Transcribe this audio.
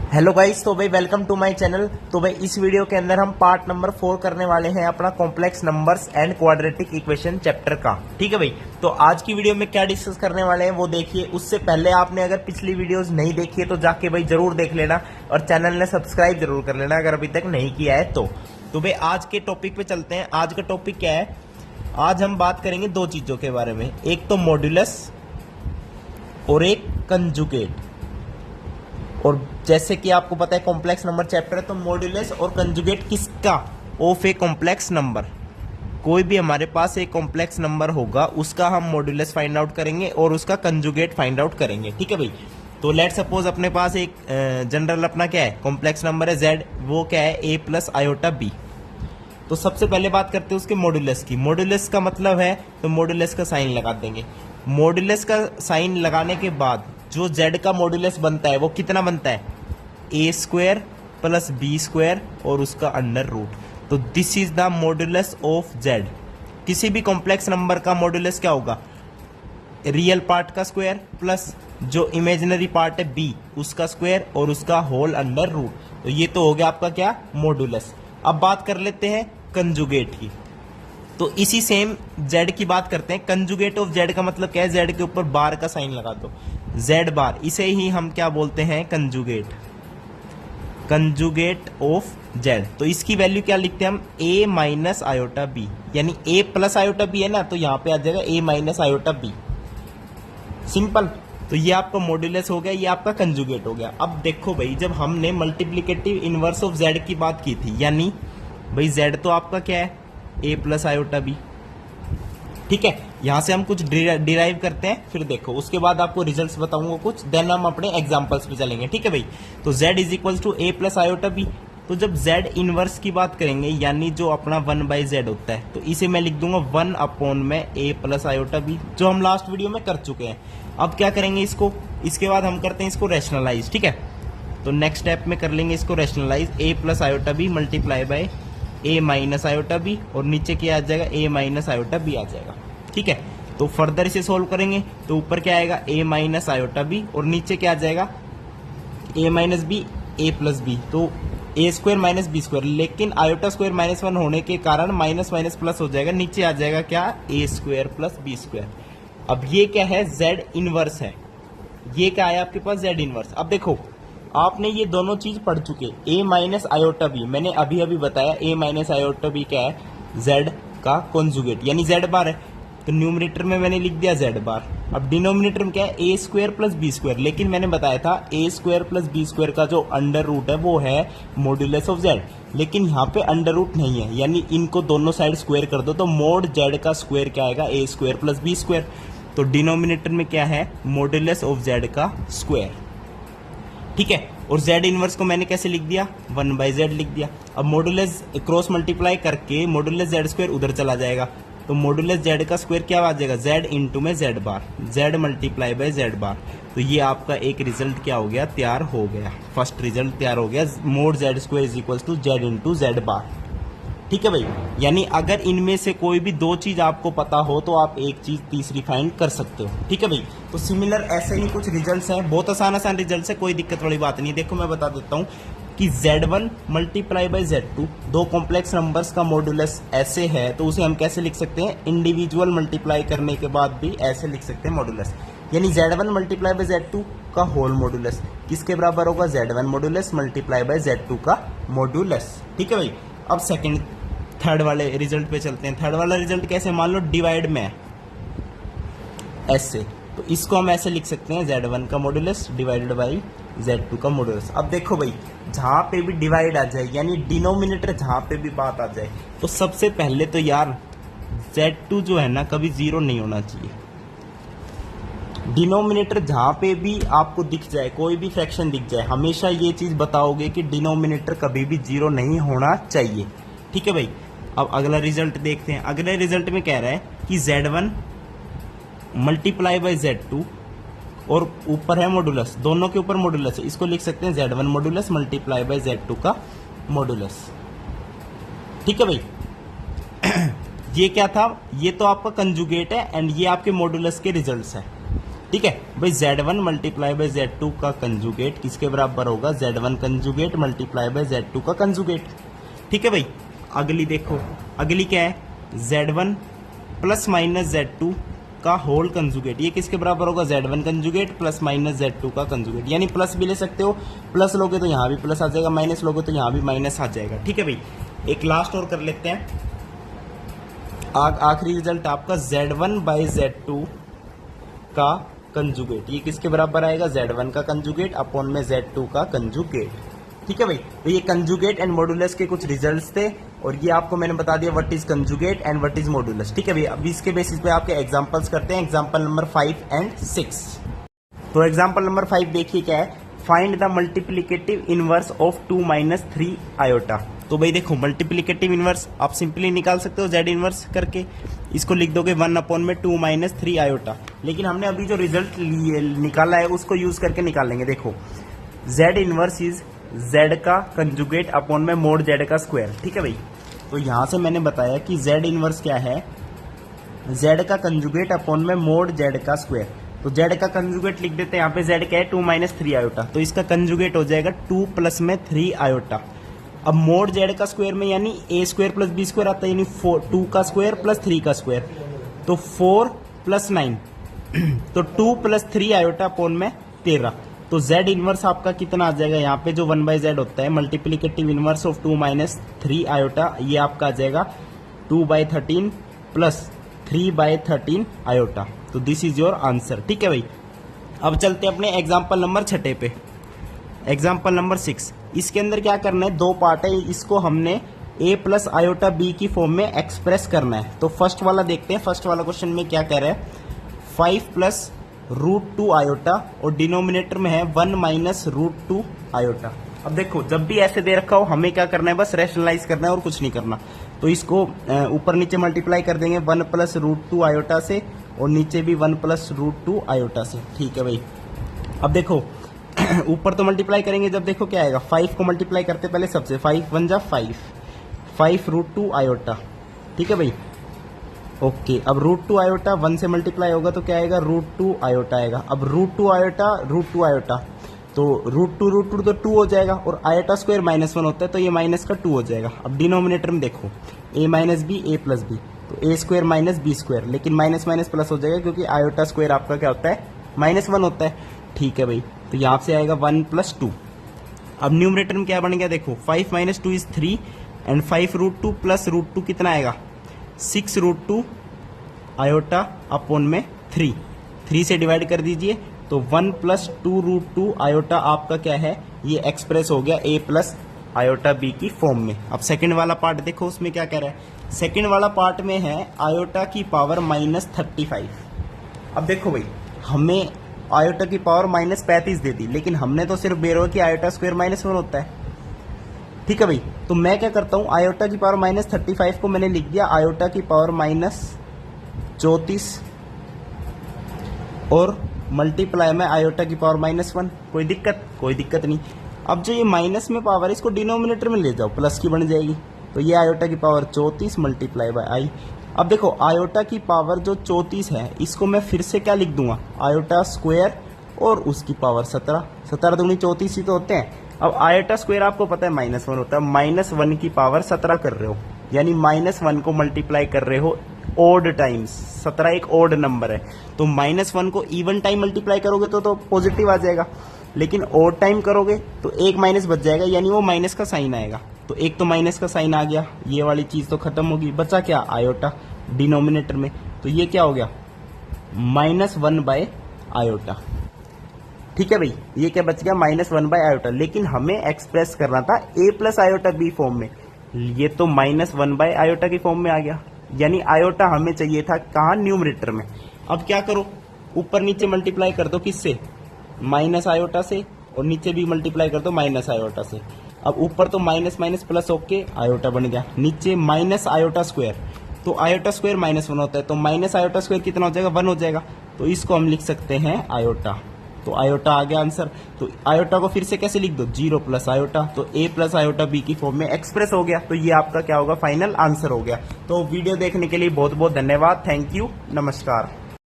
Hello guys, तो भाई welcome to my channel. तो भाई इस वीडियो के अंदर हम पार्ट नंबर 4 करने वाले हैं अपना complex numbers and quadratic equation chapter का। ठीक है भाई, तो आज की वीडियो में क्या डिस्कस करने वाले हैं वो देखिए। उससे पहले आपने अगर पिछली वीडियोस नहीं देखी है तो जाके भाई जरूर देख लेना और चैनल ने सब्सक्राइब जरूर कर लेना अगर अभी तक नहीं किया है तो भाई आज के टॉपिक पे चलते हैं। आज का टॉपिक क्या है? आज हम बात करेंगे दो चीजों के बारे में, एक तो मॉड्यूलस और एक कंजुगेट। और जैसे कि आपको पता है कॉम्प्लेक्स नंबर चैप्टर है, तो मॉड्यूलस और कंजुगेट किसका? Of a complex number. कोई भी हमारे पास एक कॉम्प्लेक्स नंबर होगा उसका हम मॉड्यूलस फाइंड आउट करेंगे और उसका कंजुगेट फाइंड आउट करेंगे। ठीक है भाई, तो लेट सपोज अपने पास एक जनरल अपना क्या है, कॉम्प्लेक्स नंबर है z, वो क्या है a प्लस आयोटा b। तो सबसे पहले बात करते हैं उसके मॉड्यूलस की। मॉड्यूलस का मतलब है, तो मॉड्यूलस का साइन लगा देंगे। मॉड्यूलस का साइन लगाने के बाद जो z का मॉड्यूलस बनता है वो कितना बनता है? a square plus b square और उसका अंडर रूट। तो this is the modulus of z। किसी भी कॉम्प्लेक्स नंबर का मॉड्यूलस क्या होगा? रियल पार्ट का स्क्वायर प्लस जो इमेजिनरी पार्ट है b उसका स्क्वायर और उसका होल अंडर रूट। तो ये तो हो गया आपका क्या? मॉड्यूलस। अब बात कर लेते हैं कंजुगेट की। तो इसी सेम z की बात करते हैं। कंजुगेट ऑफ z का मतलब क्या है? z के ऊपर बार का साइन लगा दो, z बार, इसे ही हम क्या बोलते हैं? कंजुगेट। Conjugate of z। तो इसकी वैल्यू क्या लिखते हैं हम? a माइनस आयोटा b, यानी a प्लस आयोटा b है ना, तो यहां पे आ जाएगा a minus iota b। Simple. तो ये आपका मॉड्यूलस हो गया, ये आपका कंजुगेट हो गया। अब देखो भाई, जब हमने मल्टीप्लिकेटिव इनवर्स ऑफ z की बात की थी, यानी भाई z तो आपका क्या है? a plus iota b। ठीक है, यहां से हम कुछ डिराइव करते हैं, फिर देखो उसके बाद आपको रिजल्ट्स बताऊंगा कुछ, देन हम अपने एग्जांपल्स पे चलेंगे। ठीक है भाई, तो z is equal to a plus iota b। तो जब z इनवर्स की बात करेंगे, यानी जो अपना 1/z होता है, तो इसे मैं लिख दूंगा 1 अपॉन में a प्लस आयोटा b, जो हम लास्ट वीडियो में कर चुके हैं। अब क्या करेंगे इसको? इसके बाद हम करते हैं इसको रैशनलाइज। ठीक है, तो नेक्स्ट स्टेप में कर लेंगे इसको rationalise. a plus iota b multiply by a minus iota b, और नीचे क्या आ जाएगा? a माइनस आयोटा b आ जाएगा। ठीक है, तो फर्दर इसे सोल्व करेंगे तो ऊपर क्या आएगा? a माइनस आयोटा b, और नीचे क्या आ जाएगा? a minus b, a plus b। तो a square minus b square, लेकिन आयोटा स्क्वायर -1 होने के कारण माइनस माइनस प्लस हो जाएगा, नीचे आ जाएगा क्या? a square plus b square. अब ये क्या है? z इनवर्स है। ये क्या है आपके पास? z inverse. अब देखो, आपने ये दोनों चीज पढ़ चुके। a माइनस आयोटा b मैंने अभी अभी बताया, a माइनस आयोटा b क्या है? z का कॉन्जुगेट, यानी z बार है। तो न्यूमरेटर में मैंने लिख दिया z बार। अब डिनोमिनेटर में क्या है? a square plus b square, लेकिन मैंने बताया था a square plus b square का जो अंडर रूट है वो है मॉड्यूलस ऑफ z, लेकिन यहाँ पे अंडर रूट नहीं है, यानी इनको दोनों साइड स्क्वायर कर दो तो मोड z का स्क्वायर क्या आएगा? a square plus b square. तो डिनोमिनेटर में क्या है? मॉड्यूलस ऑफ z का स्क्वायर। ठीक है, और z इनवर्स को मैंने कैसे लिख दिया? 1/z लिख दिया। अब मॉड्यूलस क्रॉस मल्टीप्लाई करके मॉड्यूलस z स्क्वायर उधर चला जाएगा, तो मॉड्यूलस z का स्क्वायर क्या आ जाएगा? z इंटू में z bar, z multiply by z बार। तो ये आपका एक रिजल्ट क्या हो गया? तैयार हो गया। फर्स्ट रिजल्ट तैयार हो गया, mod z square is equal to z into z bar. ठीक है भाई, यानी अगर इनमें से कोई भी दो चीज आपको पता हो तो आप एक चीज तीसरी फाइंड कर सकते हो। ठीक है भाई, तो सिमिलर ऐसे ही कुछ रिजल्ट्स हैं, बहुत आसान आसान रिजल्ट्स है, कोई दिक्कत वाली बात नहीं। देखो मैं बता देता हूँ कि z1 मल्टीप्लाई बाय z2, दो कॉम्प्लेक्स नंबर्स का मॉड्यूलस ऐसे है, तो उसे हम कैसे लिख सकते हैं? इंडिविजुअल मल्टीप्लाई करने के बाद भी ऐसे लिख सकते हैं मॉड्यूलस, यानी z1 मल्टीप्लाई बाय z2 का होल मॉड्यूलस किसके बराबर होगा? z1 modulus multiply by z2 का मॉड्यूलस। ठीक है भाई, अब सेकंड थर्ड वाले रिजल्ट पे चलते हैं। थर्ड वाला रिजल्ट कैसे? मान लो डिवाइड में है ऐसे, तो इसको हम ऐसे लिख सकते हैं z1 का मॉड्यूलस डिवाइडेड बाई z2 का मॉड्यूलस। अब देखो भाई, जहां पे भी डिवाइड आ जाए, यानी डिनोमिनेटर जहां पे भी बात आ जाए, तो सबसे पहले तो यार z2 जो है ना, कभी जीरो नहीं होना चाहिए। डिनोमिनेटर जहां पे भी आपको दिख जाए, कोई भी फ्रैक्शन दिख जाए, हमेशा ये चीज बताओगे कि डिनोमिनेटर कभी भी जीरो नहीं होना चाहिए। ठीक है भाई, अब अगला रिजल्ट देखते हैं। अगले रिजल्ट में कह रहा है कि z1 मल्टीप्लाई बाय z2, और ऊपर है मॉड्यूलस, दोनों के ऊपर मॉड्यूलस है, इसको लिख सकते हैं z1 modulus multiply by z2 का मॉड्यूलस। ठीक है भाई, ये क्या था? ये तो आपका कंजुगेट है एंड ये आपके मॉड्यूलस के रिजल्ट्स है। ठीक है भाई। Z1 मल्टीप्लाई बाय Z2 का कंजुगेट किसके बराबर होगा? Z1 conjugate multiply by Z2 का कंजुगेट। ठीक है भाई। अगली देखो, अगली क्या है? Z1 प्लस माइनस Z2 का होल कंजुगेट। ये किसके बराबर होगा? Z1 conjugate plus minus Z2 का कंजुगेट। यानी प्लस भी ले सकते हो, प्लस लोगे तो यहाँ भी प्लस आ जाएगा, माइनस लोगे तो यहाँ भी माइनस आ जाएगा। ठीक है भाई। एक लास्ट और कर लेते हैं। आखिरी रिजल्ट आपका Z1 बाई Z2 का कंजुगेट। ये किसके बराबर आएगा? Z1 का कंजुगेट अपॉन में Z2 का कंजुगेट। ठीक है भाई। तो ये कंजुगेट एंड मॉडुलस के कुछ रिजल्ट्स थे और ये आपको मैंने बता दिया what is conjugate and what is modulus. ठीक है भाई। अभी इसके बेसिस पे आपके एग्जांपल्स करते हैं, एग्जांपल नंबर 5 एंड 6। तो एग्जांपल नंबर 5 देखिए क्या है? Find the multiplicative inverse of 2 minus 3 iota. तो भाई देखो, मल्टीप्लिकेटिव इनवर्स आप सिंपली निकाल सकते हो Z इनवर्स करके। इसको लिख दोगे 1 अपॉन में 2 माइनस 3 आयोटा। लेकिन हमने अभी जो रिजल्ट निकाला है उसको यूज करके निकाल लेंगे। देखो, Z इनवर्स इज Z का कंजुगेट अपॉन में मोड Z का स्क्वायर। ठीक है भाई। तो यहां से मैंने बताया कि Z इनवर्स क्या है? Z का कंजुगेट अपॉन में मोड Z का स्क्वायर। तो Z का कंजुगेट लिख देते हैं। यहाँ पे Z क्या है? 2 माइनस 3 आयोटा। तो इसका कंजुगेट हो जाएगा 2 प्लस में 3 आयोटा। अब मोड Z का स्क्वायर में यानी a square plus b square आता है, यानी 2 का स्क्वायर प्लस 3 का स्क्वायर, तो 4 प्लस 9 तो 2 प्लस 3 आयोटा अपॉन में 13। तो Z इनवर्स आपका कितना आ जाएगा? यहाँ पे जो 1 बाई Z होता है multiplicative inverse of 2 minus 3 iota, ये आपका आ जाएगा 2 बाई 13 प्लस 3 बाई 13 आयोटा। तो दिस इज योर आंसर। ठीक है भाई। अब चलते हैं अपने एग्जाम्पल नंबर 6 पे। एग्जाम्पल नंबर 6, इसके अंदर क्या करना है? 2 पार्ट है, इसको हमने a प्लस आयोटा b की फॉर्म में एक्सप्रेस करना है। तो फर्स्ट वाला देखते हैं। फर्स्ट वाला क्वेश्चन में क्या कह रहा है? 5 प्लस √2 आयोटा और डिनोमिनेटर में है 1 माइनस √2 आयोटा। अब देखो, जब भी ऐसे दे रखा हो हमें क्या करना है? बस रैशनलाइज करना है और कुछ नहीं करना। तो इसको ऊपर नीचे मल्टीप्लाई कर देंगे 1 प्लस √2 आयोटा से और नीचे भी 1 प्लस √2 आयोटा से। ठीक है भाई। अब देखो, ऊपर तो मल्टीप्लाई करेंगे, जब देखो क्या आएगा? 5 को मल्टीप्लाई करते पहले सबसे, 5 1 जा 5, 5 √2 आयोटा। ठीक है भाई। ओके, अब √2 आयोटा 1 से मल्टीप्लाई होगा तो क्या आएगा? √2 आयोटा आएगा। अब √2 आयोटा √2 आयोटा, तो √2 तो 2 हो जाएगा और आयोटा स्क्वायर -1 होता है तो ये माइनस का 2 हो जाएगा। अब डिनोमिनेटर में देखो, a minus b a plus b, तो a square minus b square, लेकिन माइनस माइनस प्लस हो जाएगा क्योंकि आयोटा स्क्वायर आपका क्या होता है? -1 होता है। ठीक है भाई। तो यहाँ से आएगा 1 प्लस 2। अब न्यूमरेटर में क्या बन गया? देखो, 5 माइनस 2 इज 3 एंड 5 √2 प्लस √2 कितना आएगा? 6 √2 आयोटा अपॉन में 3 से डिवाइड कर दीजिए तो 1 प्लस 2 √2 आयोटा आपका क्या है? ये एक्सप्रेस हो गया a प्लस आयोटा b की फॉर्म में। अब सेकंड वाला पार्ट देखो, उसमें क्या कह रहा है? सेकंड वाला पार्ट में है आयोटा की पावर -35। अब देखो भाई, हमें आयोटा की पावर -35 दे दी, लेकिन हमने तो सिर्फ बेरो कि आयोटा स्क्वायर -1 होता है। ठीक है भाई। तो मैं क्या करता हूं? आयोटा की पावर -35 को मैंने लिख दिया आयोटा की पावर -34 और मल्टीप्लाई में आयोटा की पावर -1। कोई दिक्कत? कोई दिक्कत नहीं। अब जो ये माइनस में पावर है इसको डिनोमिनेटर में ले जाओ, प्लस की बन जाएगी। तो ये आयोटा की पावर 34 मल्टीप्लाई बाय आई। अब देखो, आयोटा की पावर जो 34 है इसको मैं फिर से क्या लिख दूंगा? आयोटा स्क्वायर और उसकी पावर 17। 17 दूनी 34 ही तो होते हैं। अब आयोटा स्क्वायर आपको पता है -1 होता है, -1 की पावर 17 कर रहे हो, यानी -1 को मल्टीप्लाई कर रहे हो ओड टाइम्स। 17 एक ओड नंबर है, तो -1 को इवन टाइम मल्टीप्लाई करोगे तो पॉजिटिव आ जाएगा, लेकिन ओड टाइम करोगे तो एक माइनस बच जाएगा, यानी वो माइनस का साइन आएगा। तो एक तो माइनस का साइन आ गया, ये वाली चीज तो खत्म होगी, बचा क्या? आयोटा डिनोमिनेटर में। तो ये क्या हो गया? -1 बाय आयोटा। ठीक है भाई, ये क्या बच गया? -1 बाय आयोटा। लेकिन हमें एक्सप्रेस करना था a plus iota b form में, ये तो -1 बाय आयोटा की फॉर्म में आ गया, यानी आयोटा हमें चाहिए था कहाँ? न्यूमरेटर में। अब क्या करो? ऊपर नीचे मल्टीप्लाई कर दो, किससे? माइनस आयोटा से, और नीचे भी मल्टीप्लाई कर दो माइनस आयोटा से। अब ऊपर तो माइनस माइनस प्लस होके आयोटा बन गया, नीचे माइनस आयोटा स्क्वायर, तो आयोटा स्क्वायर -1 होता है, तो माइनस आयोटा स्क्वायर कितना हो जाएगा? 1 हो जाएगा। तो इसको हम लिख सकते हैं आयोटा। तो आयोटा आ गया आंसर। तो आयोटा को फिर से कैसे लिख दो? 0 प्लस आयोटा, तो a प्लस आयोटा b की फॉर्म में एक्सप्रेस हो गया। तो ये आपका क्या होगा? फाइनल आंसर हो गया। तो वीडियो देखने के लिए बहुत बहुत धन्यवाद। थैंक यू, नमस्कार।